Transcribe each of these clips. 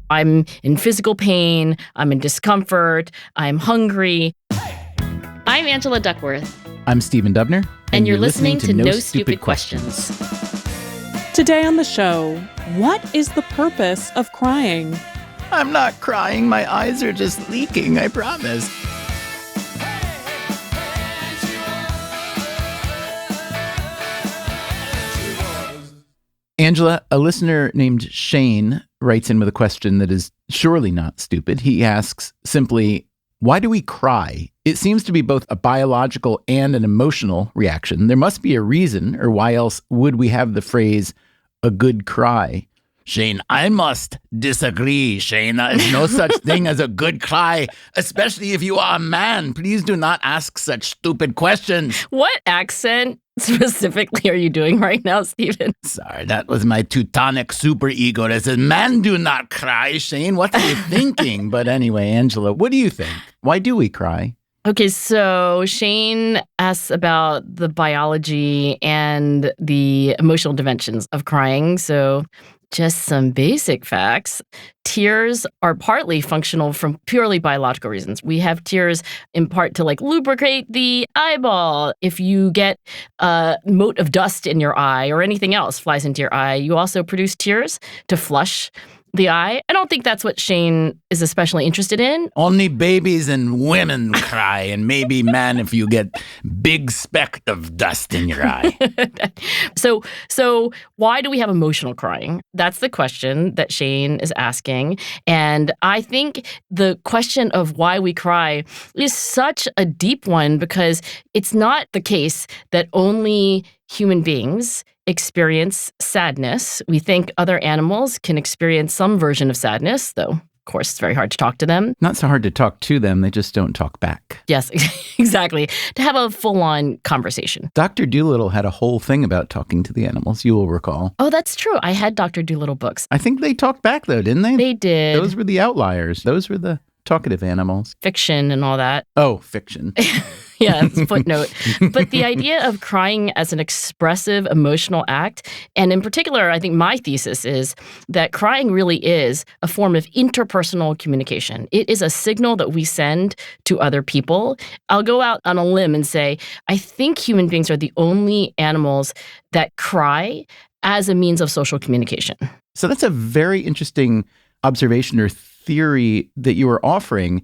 I'm in physical pain, I'm in discomfort, I'm hungry. I'm Angela Duckworth. I'm Stephen Dubner. And you're listening to No Stupid Questions. Today on the show, what is the purpose of crying? I'm not crying. My eyes are just leaking, I promise. Angela, a listener named Shane writes in with a question that is surely not stupid. He asks simply, why do we cry? It seems to be both a biological and an emotional reaction. There must be a reason, or why else would we have the phrase, a good cry? Shane, I must disagree, Shane. There is no such thing as a good cry, especially if you are a man. Please do not ask such stupid questions. What accent specifically are you doing right now, Stephen? Sorry, that was my Teutonic superego that says, man, do not cry, Shane. What are you thinking? But anyway, Angela, what do you think? Why do we cry? Okay, so Shane asks about the biology and the emotional dimensions of crying. So just some basic facts. Tears are partly functional from purely biological reasons. We have tears in part to lubricate the eyeball. If you get a mote of dust in your eye or anything else flies into your eye, you also produce tears to flush the eye. I don't think that's what Shane is especially interested in. Only babies and women cry, and maybe man if you get big speck of dust in your eye. So why do we have emotional crying? That's the question that Shane is asking. And I think the question of why we cry is such a deep one because it's not the case that only human beings experience sadness. We think other animals can experience some version of sadness, though, of course, it's very hard to talk to them. Not so hard to talk to them. They just don't talk back. Yes, exactly. To have a full-on conversation. Dr. Dolittle had a whole thing about talking to the animals, you will recall. Oh, that's true. I had Dr. Dolittle books. I think they talked back, though, didn't they? They did. Those were the outliers. Those were the talkative animals. Fiction and all that. Oh, fiction. Yeah, footnote. But the idea of crying as an expressive emotional act, and in particular, I think my thesis is that crying really is a form of interpersonal communication. It is a signal that we send to other people. I'll go out on a limb and say, I think human beings are the only animals that cry as a means of social communication. So that's a very interesting observation or theory that you were offering.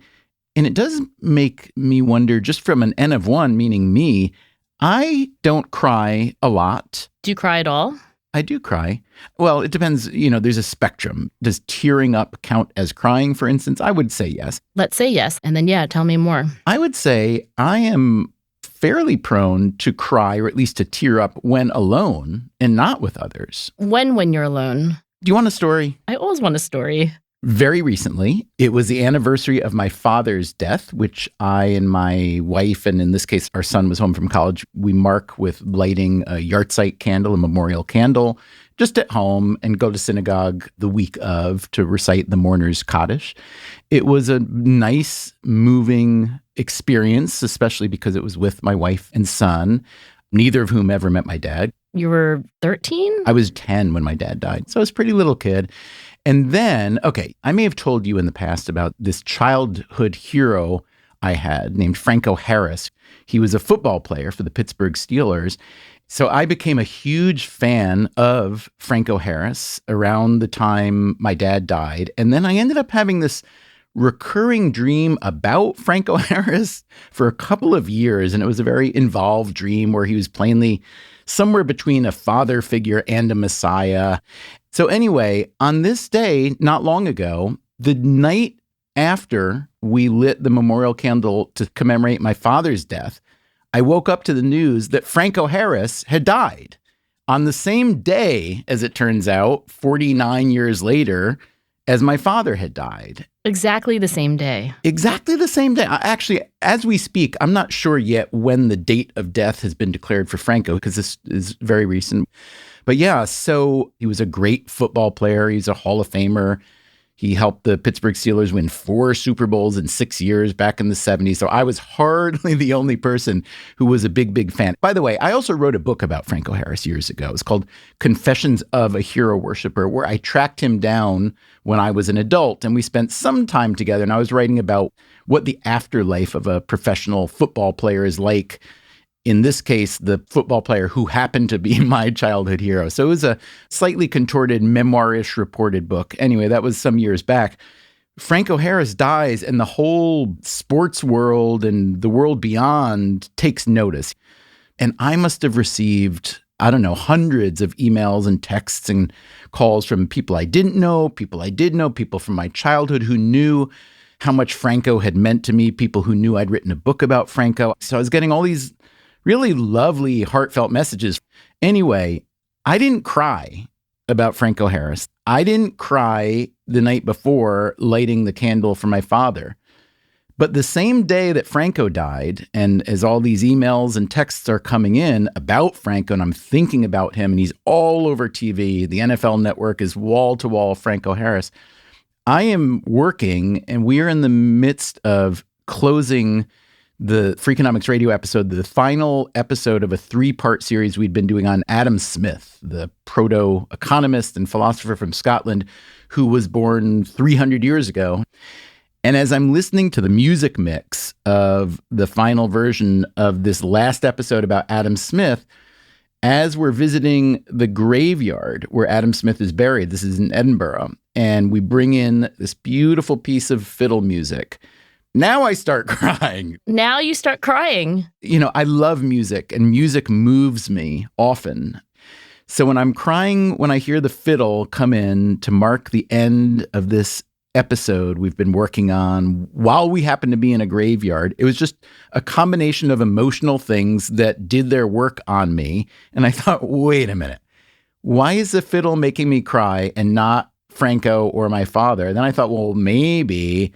And it does make me wonder, just from an N of one, meaning me, I don't cry a lot. Do you cry at all? I do cry. Well, it depends. There's a spectrum. Does tearing up count as crying, for instance? I would say yes. Let's say yes. And then, tell me more. I would say I am fairly prone to cry, or at least to tear up when alone and not with others. When you're alone? Do you want a story? I always want a story. Very recently, it was the anniversary of my father's death, which I and my wife, and in this case, our son was home from college, we mark with lighting a yahrzeit candle, a memorial candle, just at home, and go to synagogue the week of to recite the mourner's Kaddish. It was a nice, moving experience, especially because it was with my wife and son, neither of whom ever met my dad. You were 13? I was 10 when my dad died, so I was a pretty little kid. And then, I may have told you in the past about this childhood hero I had named Franco Harris. He was a football player for the Pittsburgh Steelers. So I became a huge fan of Franco Harris around the time my dad died. And then I ended up having this recurring dream about Franco Harris for a couple of years. And it was a very involved dream where he was plainly somewhere between a father figure and a messiah. So anyway, on this day, not long ago, the night after we lit the memorial candle to commemorate my father's death, I woke up to the news that Franco Harris had died. On the same day, as it turns out, 49 years later, as my father had died. Exactly the same day. Exactly the same day. Actually, as we speak, I'm not sure yet when the date of death has been declared for Franco, because this is very recent. But yeah, so he was a great football player. He's a Hall of Famer. He helped the Pittsburgh Steelers win 4 Super Bowls in 6 years back in the 70s. So I was hardly the only person who was a big, big fan. By the way, I also wrote a book about Franco Harris years ago. It's called Confessions of a Hero Worshipper, where I tracked him down when I was an adult, and we spent some time together. And I was writing about what the afterlife of a professional football player is like. In this case, the football player who happened to be my childhood hero. So it was a slightly contorted, memoir-ish reported book. Anyway, that was some years back. Franco Harris dies, and the whole sports world and the world beyond takes notice. And I must have received, I don't know, hundreds of emails and texts and calls from people I didn't know, people I did know, people from my childhood who knew how much Franco had meant to me, people who knew I'd written a book about Franco. So I was getting all these really lovely, heartfelt messages. Anyway, I didn't cry about Franco Harris. I didn't cry the night before lighting the candle for my father. But the same day that Franco died, and as all these emails and texts are coming in about Franco, and I'm thinking about him, and he's all over TV, the NFL Network is wall-to-wall Franco Harris, I am working, and we are in the midst of closing the Freakonomics Radio episode, the final episode of a 3-part series we'd been doing on Adam Smith, the proto-economist and philosopher from Scotland who was born 300 years ago. And as I'm listening to the music mix of the final version of this last episode about Adam Smith, as we're visiting the graveyard where Adam Smith is buried, this is in Edinburgh, and we bring in this beautiful piece of fiddle music, now I start crying. Now you start crying. You know, I love music, and music moves me often. So when I'm crying, when I hear the fiddle come in to mark the end of this episode we've been working on while we happen to be in a graveyard, it was just a combination of emotional things that did their work on me. And I thought, wait a minute, why is the fiddle making me cry and not Franco or my father? And then I thought, well, maybe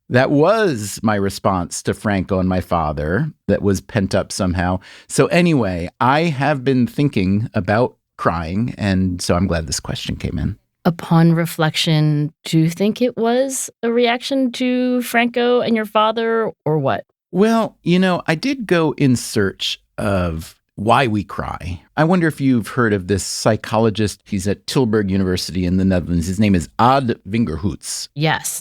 that was my response to Franco and my father that was pent up somehow. So anyway, I have been thinking about crying, and so I'm glad this question came in. Upon reflection, do you think it was a reaction to Franco and your father, or what? Well, you know, I did go in search of why we cry. I wonder if you've heard of this psychologist. He's at Tilburg University in the Netherlands. His name is Ad Vingerhoets. Yes.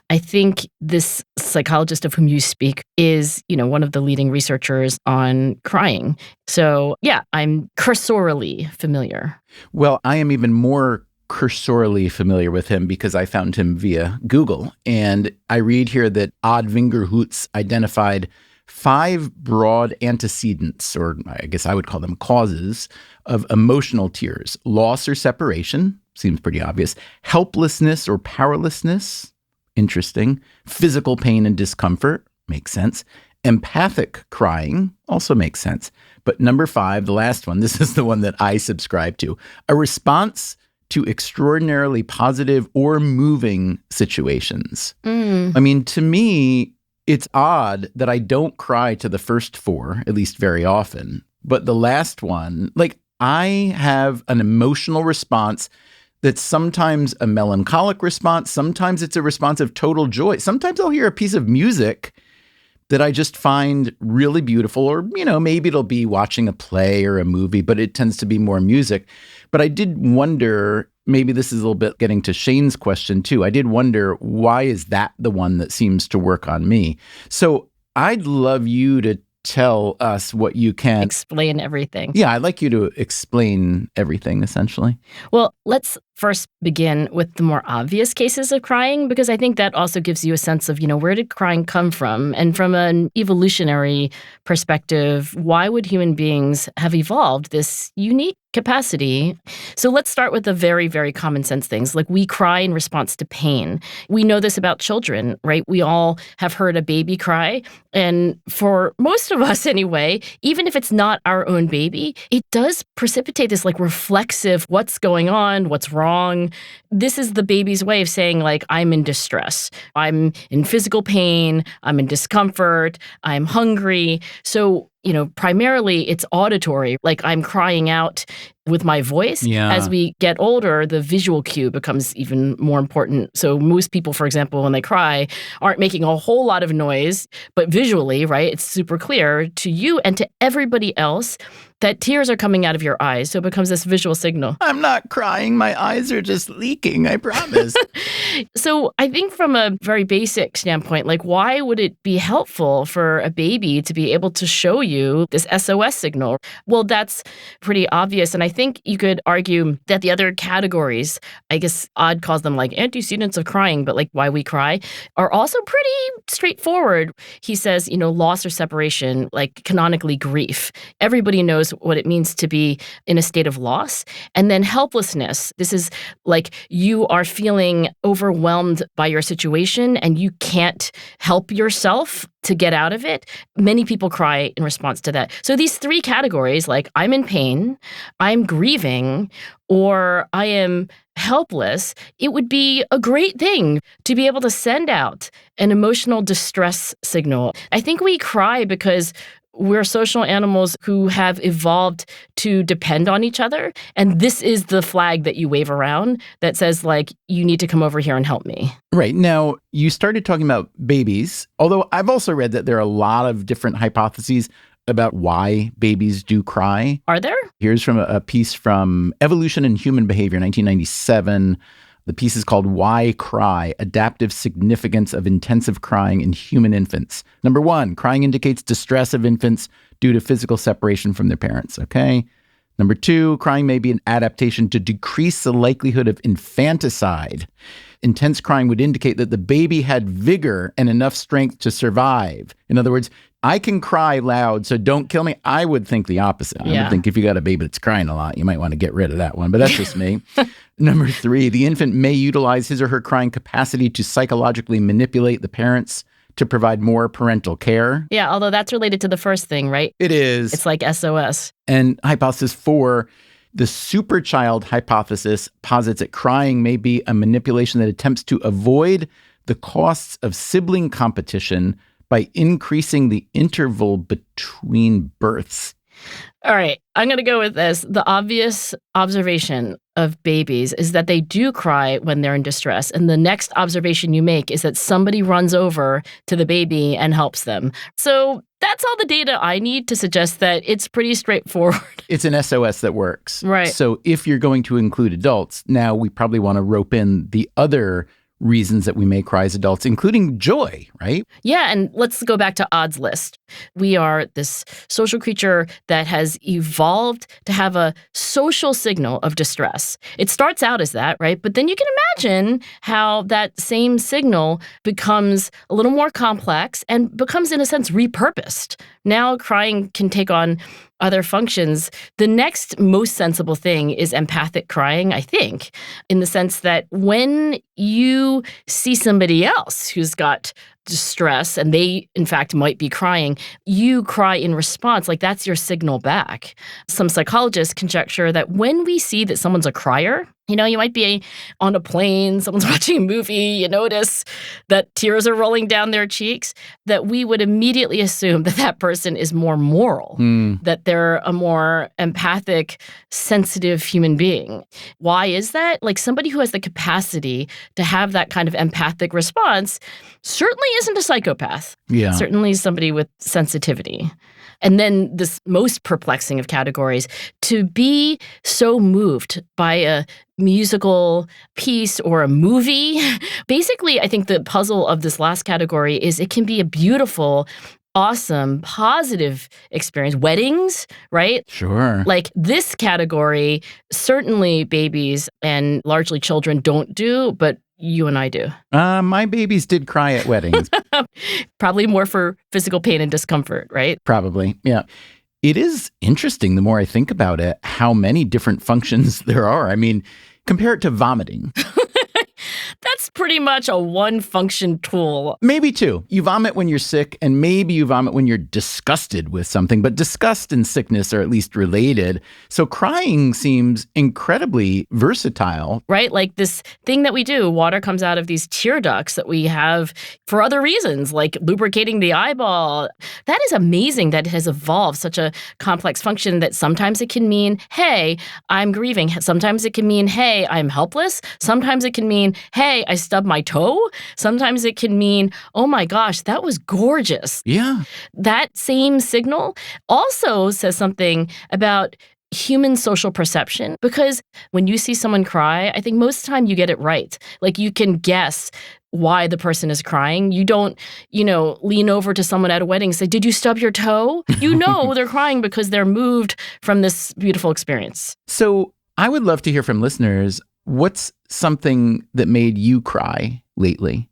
I think this psychologist of whom you speak is, one of the leading researchers on crying. So, yeah, I'm cursorily familiar. Well, I am even more cursorily familiar with him because I found him via Google. And I read here that Ad Vingerhoets identified 5 broad antecedents, or I guess I would call them causes, of emotional tears. Loss or separation, seems pretty obvious. Helplessness or powerlessness, interesting. Physical pain and discomfort, makes sense. Empathic crying, also makes sense. But number 5, the last one, this is the one that I subscribe to. A response to extraordinarily positive or moving situations. I mean, to me, it's odd that I don't cry to the first 4, at least very often. But the last one, I have an emotional response that's sometimes a melancholic response. Sometimes it's a response of total joy. Sometimes I'll hear a piece of music that I just find really beautiful, or, maybe it'll be watching a play or a movie, but it tends to be more music. But I did wonder, maybe this is a little bit getting to Shane's question too. I did wonder, why is that the one that seems to work on me? So I'd love you to tell us what you can. Explain everything. Yeah, I'd like you to explain everything, essentially. Well, let's first begin with the more obvious cases of crying, because I think that also gives you a sense of, where did crying come from? And from an evolutionary perspective, why would human beings have evolved this unique capacity? So let's start with the very, very common sense things. Like, we cry in response to pain. We know this about children, right? We all have heard a baby cry. And for most of us anyway, even if it's not our own baby, it does precipitate this reflexive, what's going on, what's wrong wrong. This is the baby's way of saying, like, I'm in distress. I'm in physical pain. I'm in discomfort. I'm hungry. So, primarily it's auditory, like I'm crying out with my voice. Yeah. As we get older, the visual cue becomes even more important. So most people, for example, when they cry, aren't making a whole lot of noise, but visually, right, it's super clear to you and to everybody else that tears are coming out of your eyes. So it becomes this visual signal. I'm not crying. My eyes are just leaking, I promise. So I think from a very basic standpoint, like, why would it be helpful for a baby to be able to show you this SOS signal? Well, that's pretty obvious. And I think you could argue that the other categories, I guess Odd calls them like antecedents of crying, but like why we cry, are also pretty straightforward. He says, loss or separation, like canonically grief. Everybody knows what it means to be in a state of loss. And then helplessness. This is like you are feeling overwhelmed by your situation and you can't help yourself to get out of it. Many people cry in response to that. So these three categories, like I'm in pain, I'm grieving, or I am helpless, it would be a great thing to be able to send out an emotional distress signal. I think we cry because we're social animals who have evolved to depend on each other. And this is the flag that you wave around that says, like, you need to come over here and help me. Right. Now, you started talking about babies, although I've also read that there are a lot of different hypotheses about why babies do cry. Are there? Here's from a piece from Evolution and Human Behavior, 1997. The piece is called Why Cry? Adaptive Significance of Intensive Crying in Human Infants. Number 1, crying indicates distress of infants due to physical separation from their parents. Okay. Number 2, crying may be an adaptation to decrease the likelihood of infanticide. Intense crying would indicate that the baby had vigor and enough strength to survive. In other words, I can cry loud, so don't kill me. I would think the opposite. I would think if you got a baby that's crying a lot, you might want to get rid of that one, but that's just me. Number 3, the infant may utilize his or her crying capacity to psychologically manipulate the parents to provide more parental care. Yeah, although that's related to the first thing, right? It is. It's like SOS. And hypothesis 4, the superchild hypothesis posits that crying may be a manipulation that attempts to avoid the costs of sibling competition by increasing the interval between births. All right, I'm going to go with this. The obvious observation of babies is that they do cry when they're in distress. And the next observation you make is that somebody runs over to the baby and helps them. So that's all the data I need to suggest that it's pretty straightforward. It's an SOS that works. Right. So if you're going to include adults, now we probably want to rope in the other reasons that we may cry as adults, including joy, right? Yeah, and let's go back to Odd's list. We are this social creature that has evolved to have a social signal of distress. It starts out as that, right? But then you can imagine how that same signal becomes a little more complex and becomes, in a sense, repurposed. Now crying can take on other functions. The next most sensible thing is empathic crying, I think, in the sense that when you see somebody else who's got distress and they, in fact, might be crying, you cry in response, like that's your signal back. Some psychologists conjecture that when we see that someone's a crier, you might be on a plane, someone's watching a movie, you notice that tears are rolling down their cheeks, that we would immediately assume that that person is more moral, that they're a more empathic, sensitive human being. Why is that? Like somebody who has the capacity to have that kind of empathic response certainly isn't a psychopath. Yeah. Certainly somebody with sensitivity. And then this most perplexing of categories, to be so moved by a musical piece or a movie. Basically, I think the puzzle of this last category is it can be a beautiful, awesome, positive experience. Weddings, right? Sure. Like this category, certainly babies and largely children don't do, but you and I do. My babies did cry at weddings. Probably more for physical pain and discomfort, right? Probably, yeah. It is interesting, the more I think about it, how many different functions there are. I mean, compare it to vomiting. That's pretty pretty much a one-function tool. Maybe two. You vomit when you're sick, and maybe you vomit when you're disgusted with something. But disgust and sickness are at least related. So crying seems incredibly versatile. Right? Like this thing that we do, water comes out of these tear ducts that we have for other reasons, like lubricating the eyeball. That is amazing that it has evolved such a complex function that sometimes it can mean, hey, I'm grieving. Sometimes it can mean, hey, I'm helpless. Sometimes it can mean, hey, I stubbed my toe. Sometimes it can mean, oh my gosh, that was gorgeous. Yeah. That same signal also says something about human social perception, because when you see someone cry, I think most of the time you get it right. Like you can guess why the person is crying. You don't, lean over to someone at a wedding and say, did you stub your toe? You know they're crying because they're moved from this beautiful experience. So I would love to hear from listeners. What's something that made you cry lately?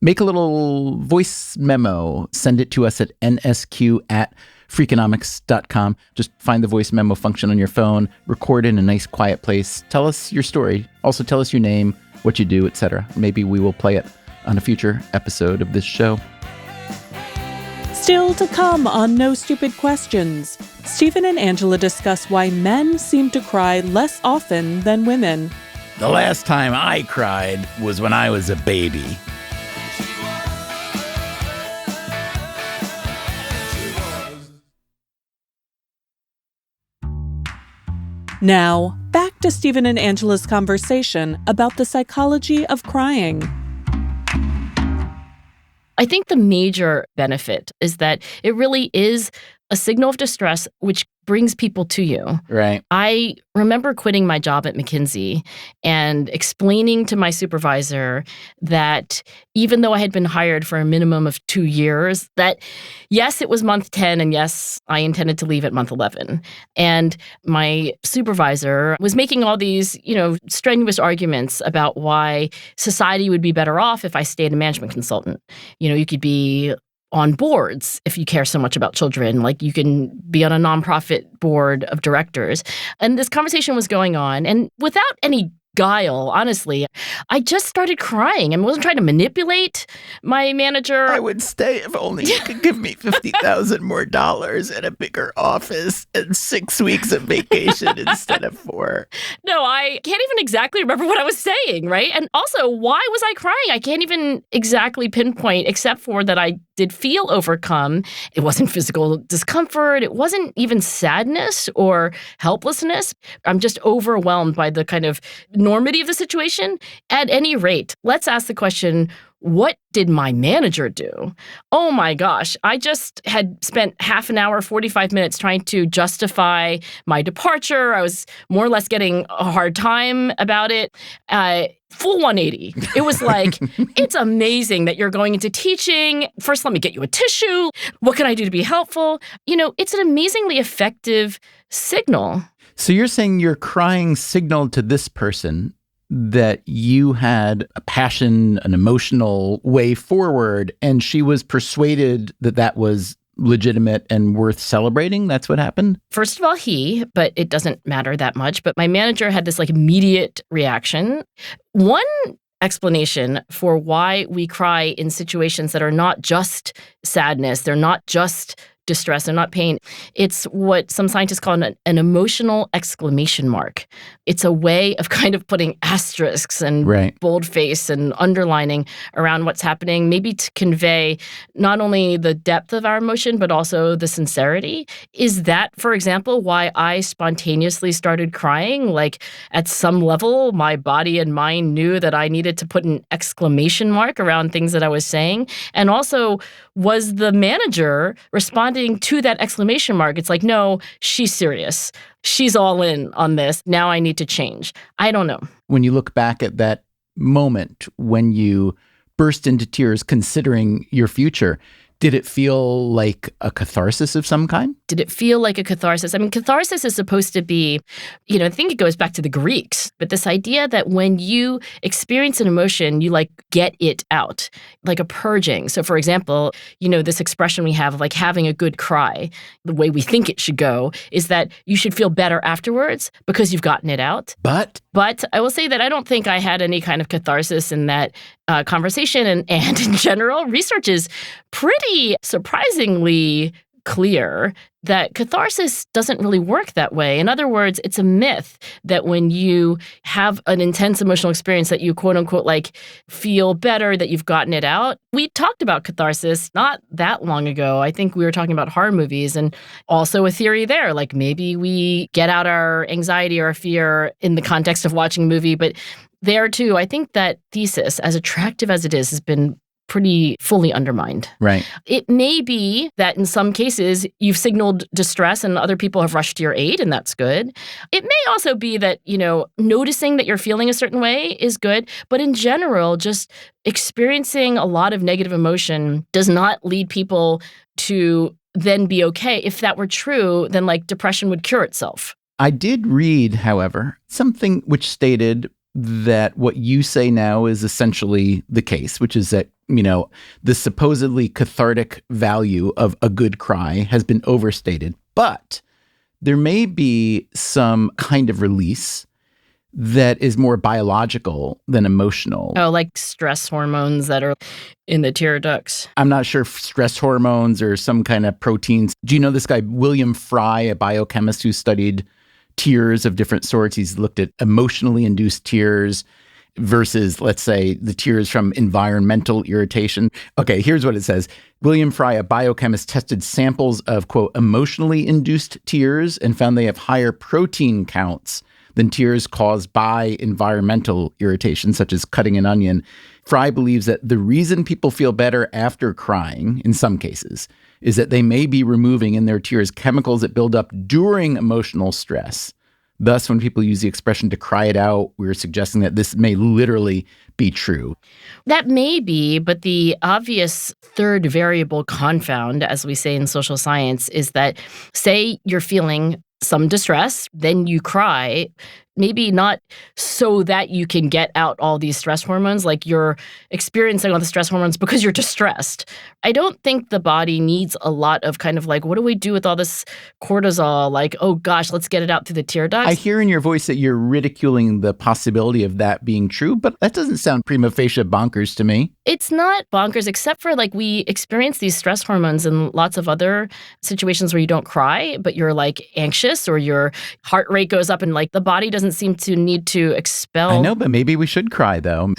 Make a little voice memo. Send it to us at nsq@freakonomics.com. Just find the voice memo function on your phone, record in a nice quiet place. Tell us your story. Also tell us your name, what you do, etc. Maybe we will play it on a future episode of this show. Still to come on No Stupid Questions, Stephen and Angela discuss why men seem to cry less often than women. The last time I cried was when I was a baby. Now, back to Stephen and Angela's conversation about the psychology of crying. I think the major benefit is that it really is a signal of distress which brings people to you. Right. I remember quitting my job at McKinsey and explaining to my supervisor that even though I had been hired for a minimum of 2 years, that yes, it was month 10 and yes, I intended to leave at month 11. And my supervisor was making all these, strenuous arguments about why society would be better off if I stayed a management consultant. You could be on boards if you care so much about children, like you can be on a nonprofit board of directors. And this conversation was going on, and without any guile, honestly, I just started crying. I wasn't trying to manipulate my manager. I would stay if only you could give me $50,000 more and a bigger office and 6 weeks of vacation instead of 4. No, I can't even exactly remember what I was saying, right? And also, why was I crying? I can't even exactly pinpoint, except for that I did feel overcome. It wasn't physical discomfort. It wasn't even sadness or helplessness. I'm just overwhelmed by the kind of enormity of the situation. At any rate, let's ask the question, what did my manager do? Oh my gosh, I just had spent half an hour, 45 minutes trying to justify my departure. I was more or less getting a hard time about it. Full 180. It was like, it's amazing that you're going into teaching. First, let me get you a tissue. What can I do to be helpful? It's an amazingly effective signal. So you're saying your crying signaled to this person that you had a passion, an emotional way forward, and she was persuaded that that was legitimate and worth celebrating? That's what happened? First of all, but it doesn't matter that much. But my manager had this immediate reaction. One explanation for why we cry in situations that are not just sadness, they're not just distress, they're not pain. It's what some scientists call an emotional exclamation mark. It's a way of kind of putting asterisks and boldface and underlining around what's happening, maybe to convey not only the depth of our emotion, but also the sincerity. Is that, for example, why I spontaneously started crying? Like at some level, my body and mind knew that I needed to put an exclamation mark around things that I was saying. And also, was the manager responding to that exclamation mark? It's like, no, she's serious. She's all in on this. Now I need to change. I don't know. When you look back at that moment when you burst into tears considering your future, did it feel like a catharsis of some kind? Did it feel like a catharsis? I mean, catharsis is supposed to be, I think it goes back to the Greeks, but this idea that when you experience an emotion, you get it out, like a purging. So for example, this expression we have of having a good cry, the way we think it should go is that you should feel better afterwards because you've gotten it out. But I will say that I don't think I had any kind of catharsis in that conversation and in general, research is pretty surprisingly clear that catharsis doesn't really work that way. In other words, it's a myth that when you have an intense emotional experience that you quote unquote like feel better, that you've gotten it out. We talked about catharsis not that long ago. I think we were talking about horror movies and also a theory there, like maybe we get out our anxiety or our fear in the context of watching a movie. But there too, I think that thesis, as attractive as it is, has been pretty fully undermined. Right. It may be that in some cases you've signaled distress and other people have rushed to your aid, and that's good. It may also be that, noticing that you're feeling a certain way is good, but in general, just experiencing a lot of negative emotion does not lead people to then be okay. If that were true, then like depression would cure itself. I did read, however, something which stated that what you say now is essentially the case, which is that, the supposedly cathartic value of a good cry has been overstated. But there may be some kind of release that is more biological than emotional. Oh, like stress hormones that are in the tear ducts. I'm not sure if stress hormones or some kind of proteins. Do you know this guy, William Fry, a biochemist who studied tears of different sorts? He's looked at emotionally induced tears versus, let's say, the tears from environmental irritation. Okay, here's what it says. William Fry, a biochemist, tested samples of, quote, emotionally induced tears and found they have higher protein counts than tears caused by environmental irritation, such as cutting an onion. Fry believes that the reason people feel better after crying, in some cases, is that they may be removing in their tears chemicals that build up during emotional stress. Thus, when people use the expression to cry it out, we're suggesting that this may literally be true. That may be, but the obvious third variable confound, as we say in social science, is that say you're feeling some distress, then you cry, maybe not so that you can get out all these stress hormones, like you're experiencing all the stress hormones because you're distressed. I don't think the body needs a lot of kind of like, what do we do with all this cortisol? Like, oh gosh, let's get it out through the tear ducts. I hear in your voice that you're ridiculing the possibility of that being true, but that doesn't sound prima facie bonkers to me. It's not bonkers, except for like we experience these stress hormones in lots of other situations where you don't cry, but you're like anxious or your heart rate goes up and like the body doesn't seem to need to expel. I know, but maybe we should cry though.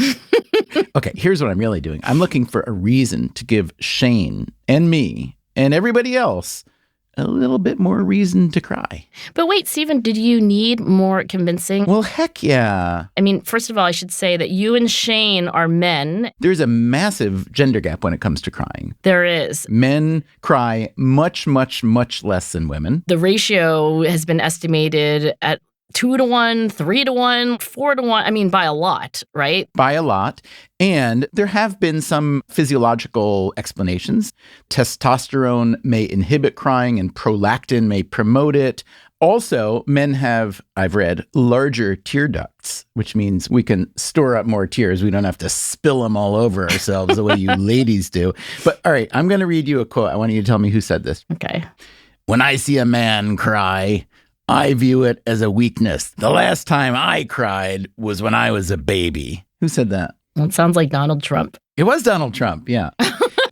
Okay, here's what I'm really doing. I'm looking for a reason to give Shane and me and everybody else a little bit more reason to cry. But wait, Stephen, did you need more convincing? Well, heck yeah. I mean, first of all, I should say that you and Shane are men. There's a massive gender gap when it comes to crying. There is. Men cry much, much, much less than women. The ratio has been estimated at 2-to-1, 3-to-1, 4-to-1. I mean, by a lot, right? By a lot. And there have been some physiological explanations. Testosterone may inhibit crying and prolactin may promote it. Also, men have, I've read, larger tear ducts, which means we can store up more tears. We don't have to spill them all over ourselves the way you ladies do. But all right, I'm going to read you a quote. I want you to tell me who said this. Okay. When I see a man cry, I view it as a weakness. The last time I cried was when I was a baby. Who said that? Well, it sounds like Donald Trump. It was Donald Trump, yeah.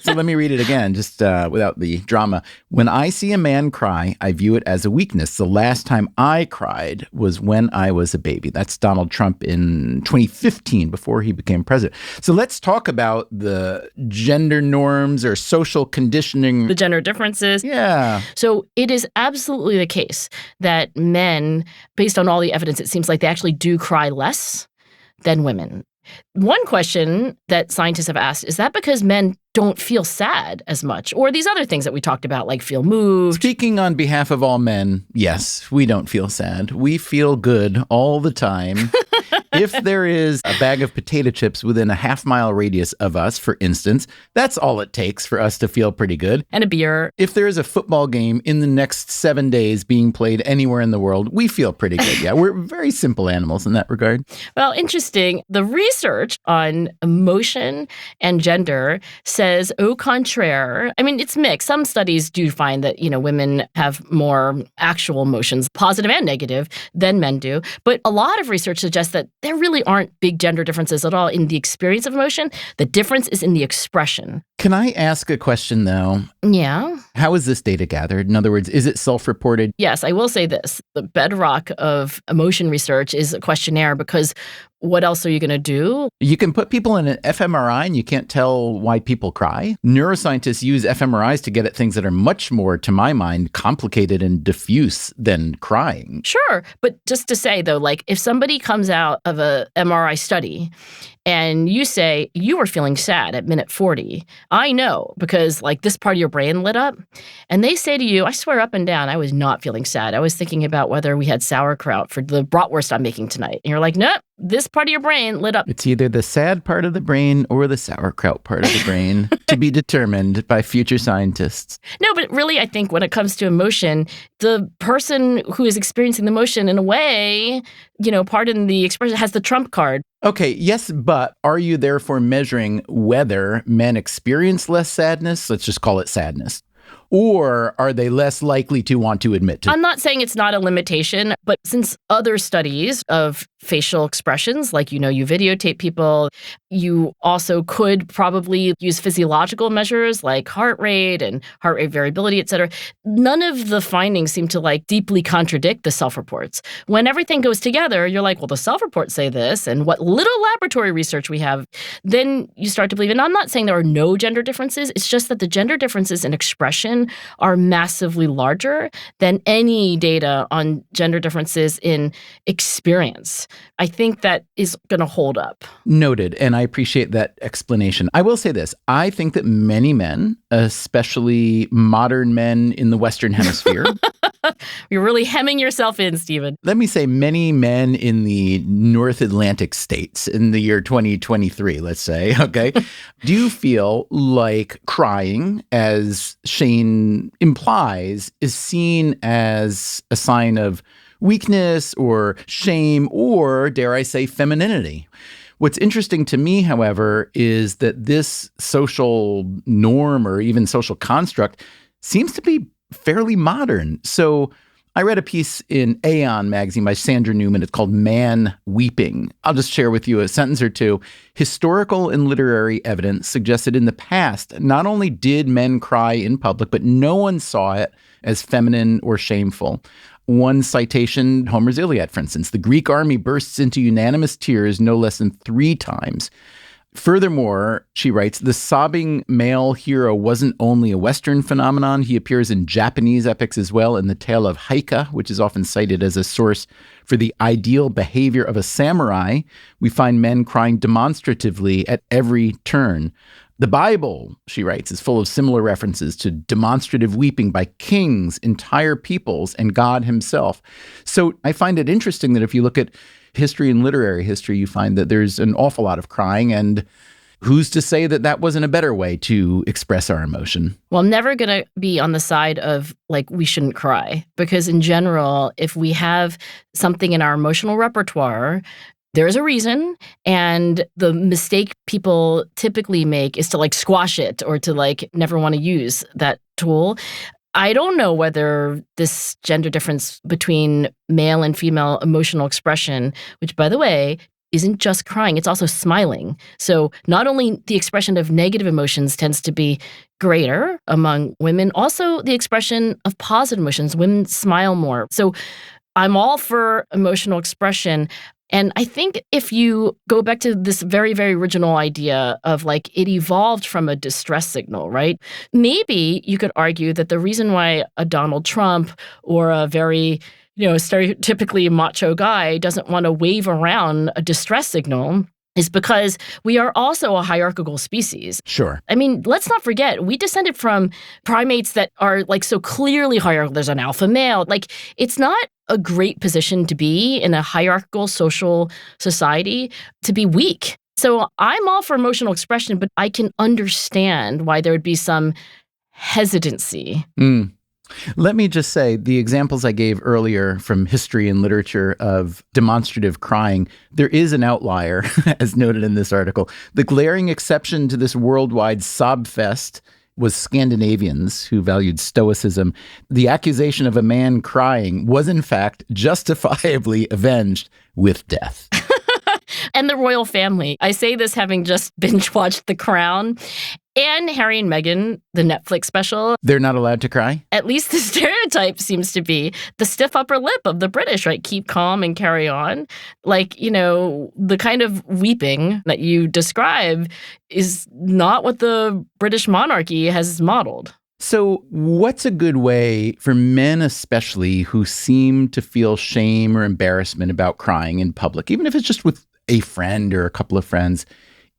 So let me read it again, just without the drama. When I see a man cry, I view it as a weakness. The last time I cried was when I was a baby. That's Donald Trump in 2015, before he became president. So let's talk about the gender norms or social conditioning. The gender differences. Yeah. So it is absolutely the case that men, based on all the evidence, it seems like they actually do cry less than women. One question that scientists have asked, is that because men don't feel sad as much? Or these other things that we talked about, like feel moved? Speaking on behalf of all men, yes, we don't feel sad. We feel good all the time. If there is a bag of potato chips within a half-mile radius of us, for instance, that's all it takes for us to feel pretty good. And a beer. If there is a football game in the next 7 days being played anywhere in the world, we feel pretty good. Yeah, we're very simple animals in that regard. Well, interesting. The research on emotion and gender says au contraire. I mean, it's mixed. Some studies do find that, women have more actual emotions, positive and negative, than men do. But a lot of research suggests that there really aren't big gender differences at all in the experience of emotion. The difference is in the expression. Can I ask a question, though? Yeah. How is this data gathered? In other words, is it self-reported? Yes, I will say this. The bedrock of emotion research is a questionnaire, because what else are you going to do? You can put people in an fMRI and you can't tell why people cry. Neuroscientists use fMRIs to get at things that are much more, to my mind, complicated and diffuse than crying. Sure. But just to say, though, like if somebody comes out of a MRI study and you say you were feeling sad at minute 40, I know, because like this part of your brain lit up. And they say to you, I swear up and down, I was not feeling sad. I was thinking about whether we had sauerkraut for the bratwurst I'm making tonight. And you're like, nope, this part of your brain lit up. It's either the sad part of the brain or the sauerkraut part of the brain to be determined by future scientists. No, but really, I think when it comes to emotion, the person who is experiencing the emotion in a way, pardon the expression, has the trump card. Okay, yes, but are you therefore measuring whether men experience less sadness? Let's just call it sadness. Or are they less likely to want to admit to it? I'm not saying it's not a limitation, but since other studies of facial expressions, like, you videotape people, you also could probably use physiological measures like heart rate and heart rate variability, et cetera. None of the findings seem to deeply contradict the self-reports. When everything goes together, you're like, well, the self-reports say this, and what little laboratory research we have, then you start to believe. And I'm not saying there are no gender differences. It's just that the gender differences in expression are massively larger than any data on gender differences in experience. I think that is going to hold up. Noted, and I appreciate that explanation. I will say this. I think that many men, especially modern men in the Western Hemisphere... You're really hemming yourself in, Stephen. Let me say many men in the North Atlantic states in the year 2023, let's say, okay, do feel like crying, as Shane implies, is seen as a sign of weakness or shame or, dare I say, femininity. What's interesting to me, however, is that this social norm or even social construct seems to be fairly modern. So I read a piece in Aeon magazine by Sandra Newman. It's called Man Weeping. I'll just share with you a sentence or two. Historical and literary evidence suggests that in the past, not only did men cry in public, but no one saw it as feminine or shameful. One citation, Homer's Iliad, for instance, the Greek army bursts into unanimous tears no less than 3 times. Furthermore, she writes, the sobbing male hero wasn't only a Western phenomenon. He appears in Japanese epics as well, in the tale of Haika, which is often cited as a source for the ideal behavior of a samurai. We find men crying demonstratively at every turn. The Bible, she writes, is full of similar references to demonstrative weeping by kings, entire peoples, and God himself. So I find it interesting that if you look at history and literary history, you find that there's an awful lot of crying, and who's to say that that wasn't a better way to express our emotion? Well, I'm never going to be on the side of we shouldn't cry, because in general, if we have something in our emotional repertoire, there's a reason, and the mistake people typically make is to squash it or to never want to use that tool. I don't know whether this gender difference between male and female emotional expression, which, by the way, isn't just crying, it's also smiling. So not only the expression of negative emotions tends to be greater among women, also the expression of positive emotions. Women smile more. So I'm all for emotional expression. And I think if you go back to this very, very original idea of it evolved from a distress signal, right? Maybe you could argue that the reason why a Donald Trump or a very, stereotypically macho guy doesn't want to wave around a distress signal is because we are also a hierarchical species. Sure. I mean, let's not forget, we descended from primates that are so clearly hierarchical. There's an alpha male. It's not a great position to be in a hierarchical social society to be weak. So I'm all for emotional expression, but I can understand why there would be some hesitancy. Let me just say, the examples I gave earlier from history and literature of demonstrative crying, there is an outlier, as noted in this article. The glaring exception to this worldwide sob fest was Scandinavians who valued stoicism. The accusation of a man crying was, in fact, justifiably avenged with death. And the royal family. I say this having just binge-watched The Crown. And Harry and Meghan, the Netflix special. They're not allowed to cry? At least the stereotype seems to be the stiff upper lip of the British, right? Keep calm and carry on. Like, the kind of weeping that you describe is not what the British monarchy has modeled. So what's a good way for men especially who seem to feel shame or embarrassment about crying in public, even if it's just with a friend or a couple of friends?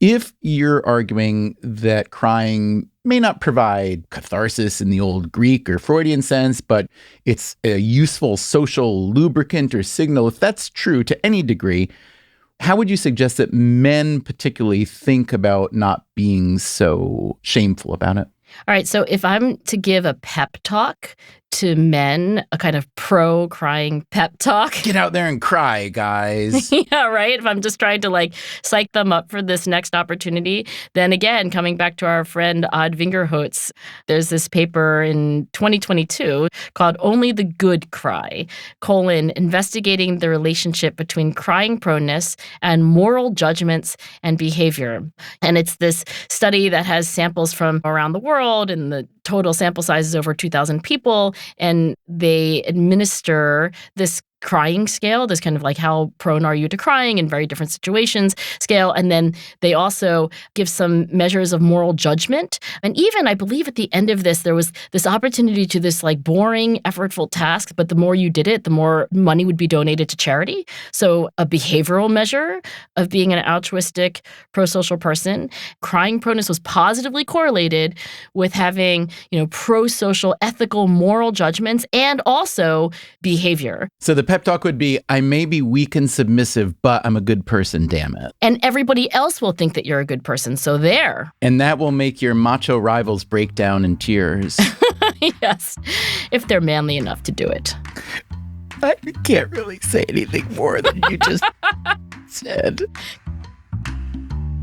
If you're arguing that crying may not provide catharsis in the old Greek or Freudian sense, but it's a useful social lubricant or signal, if that's true to any degree, how would you suggest that men particularly think about not being so shameful about it? All right, so if I'm to give a pep talk to men, a kind of pro-crying pep talk. Get out there and cry, guys. Yeah, right? If I'm just trying to psych them up for this next opportunity, then again, coming back to our friend Odd Vingerhoutz, there's this paper in 2022 called Only the Good Cry, investigating the relationship between crying proneness and moral judgments and behavior. And it's this study that has samples from around the world, and the total sample size is over 2,000 people, and they administer this crying scale, this kind of how prone are you to crying in very different situations scale. And then they also give some measures of moral judgment. And even, I believe at the end of this, there was this opportunity to this boring, effortful task, but the more you did it, the more money would be donated to charity. So a behavioral measure of being an altruistic, pro-social person. Crying proneness was positively correlated with having, pro-social, ethical, moral judgments and also behavior. So the pep talk would be, I may be weak and submissive, but I'm a good person, damn it. And everybody else will think that you're a good person, so there. And that will make your macho rivals break down in tears. Yes, if they're manly enough to do it. I can't really say anything more than you just said.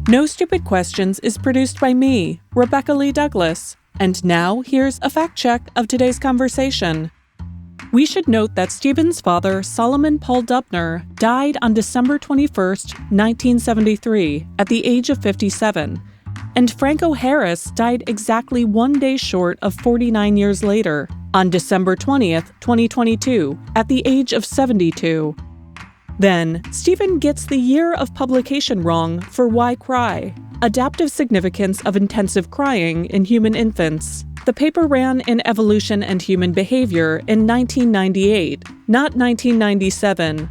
No Stupid Questions is produced by me, Rebecca Lee Douglas. And now, here's a fact check of today's conversation. We should note that Stephen's father, Solomon Paul Dubner, died on December 21st, 1973, at the age of 57, and Franco Harris died exactly 1 day short of 49 years later, on December 20th, 2022, at the age of 72. Then, Stephen gets the year of publication wrong for Why Cry? Adaptive Significance of Intensive Crying in Human Infants. The paper ran in Evolution and Human Behavior in 1998, not 1997.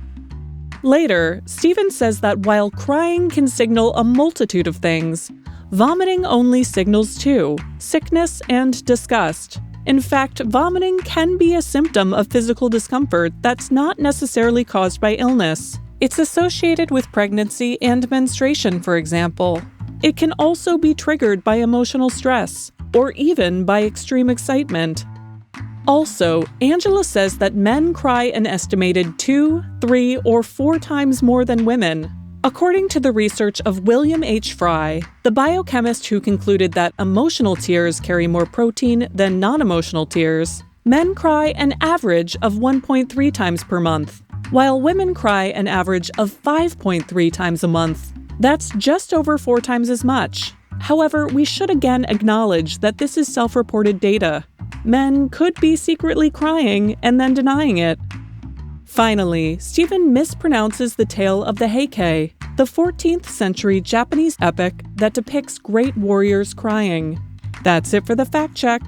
Later, Stephen says that while crying can signal a multitude of things, vomiting only signals two: sickness and disgust. In fact, vomiting can be a symptom of physical discomfort that's not necessarily caused by illness. It's associated with pregnancy and menstruation, for example. It can also be triggered by emotional stress, or even by extreme excitement. Also, Angela says that men cry an estimated 2, 3, or 4 times more than women. According to the research of William H. Fry, the biochemist who concluded that emotional tears carry more protein than non-emotional tears, men cry an average of 1.3 times per month, while women cry an average of 5.3 times a month. That's just over 4 times as much. However, we should again acknowledge that this is self-reported data. Men could be secretly crying and then denying it. Finally, Stephen mispronounces the tale of the Heike, the 14th century Japanese epic that depicts great warriors crying. That's it for the fact check.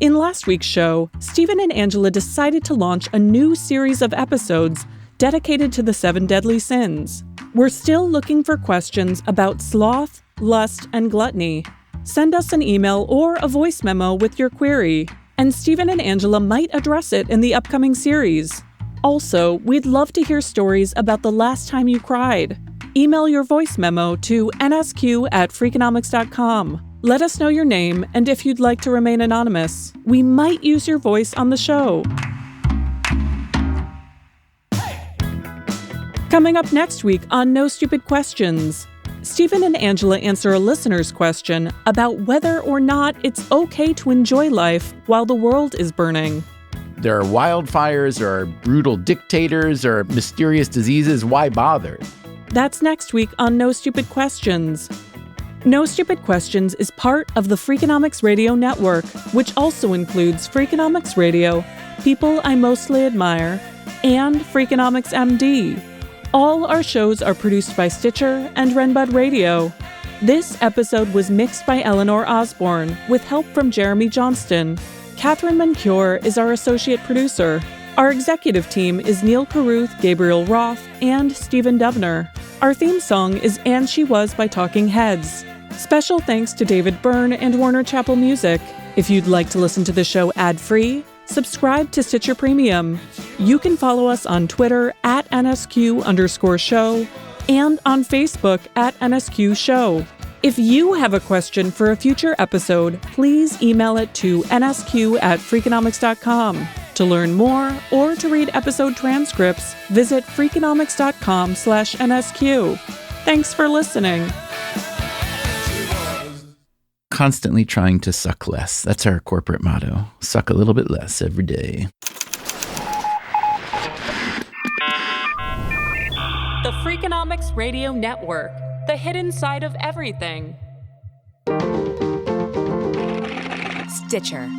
In last week's show, Stephen and Angela decided to launch a new series of episodes dedicated to the 7 deadly sins. We're still looking for questions about sloth, lust, and gluttony. Send us an email or a voice memo with your query, and Stephen and Angela might address it in the upcoming series. Also, we'd love to hear stories about the last time you cried. Email your voice memo to nsq@freakonomics.com. Let us know your name and if you'd like to remain anonymous. We might use your voice on the show. Coming up next week on No Stupid Questions, Stephen and Angela answer a listener's question about whether or not it's okay to enjoy life while the world is burning. There are wildfires, there are brutal dictators, there are mysterious diseases. Why bother? That's next week on No Stupid Questions. No Stupid Questions is part of the Freakonomics Radio Network, which also includes Freakonomics Radio, People I Mostly Admire, and Freakonomics MD. All our shows are produced by Stitcher and Renbud Radio. This episode was mixed by Eleanor Osborne, with help from Jeremy Johnston. Catherine Mancure is our associate producer. Our executive team is Neil Carruth, Gabriel Roth, and Stephen Dubner. Our theme song is And She Was by Talking Heads. Special thanks to David Byrne and Warner Chappell Music. If you'd like to listen to the show ad-free, subscribe to Stitcher Premium. You can follow us on Twitter at NSQ_show and on Facebook at NSQ Show. If you have a question for a future episode, please email it to nsq@freakonomics.com. To learn more or to read episode transcripts, visit freakonomics.com/NSQ. Thanks for listening. Constantly trying to suck less. That's our corporate motto. Suck a little bit less every day. The Freakonomics Radio Network, the hidden side of everything. Stitcher.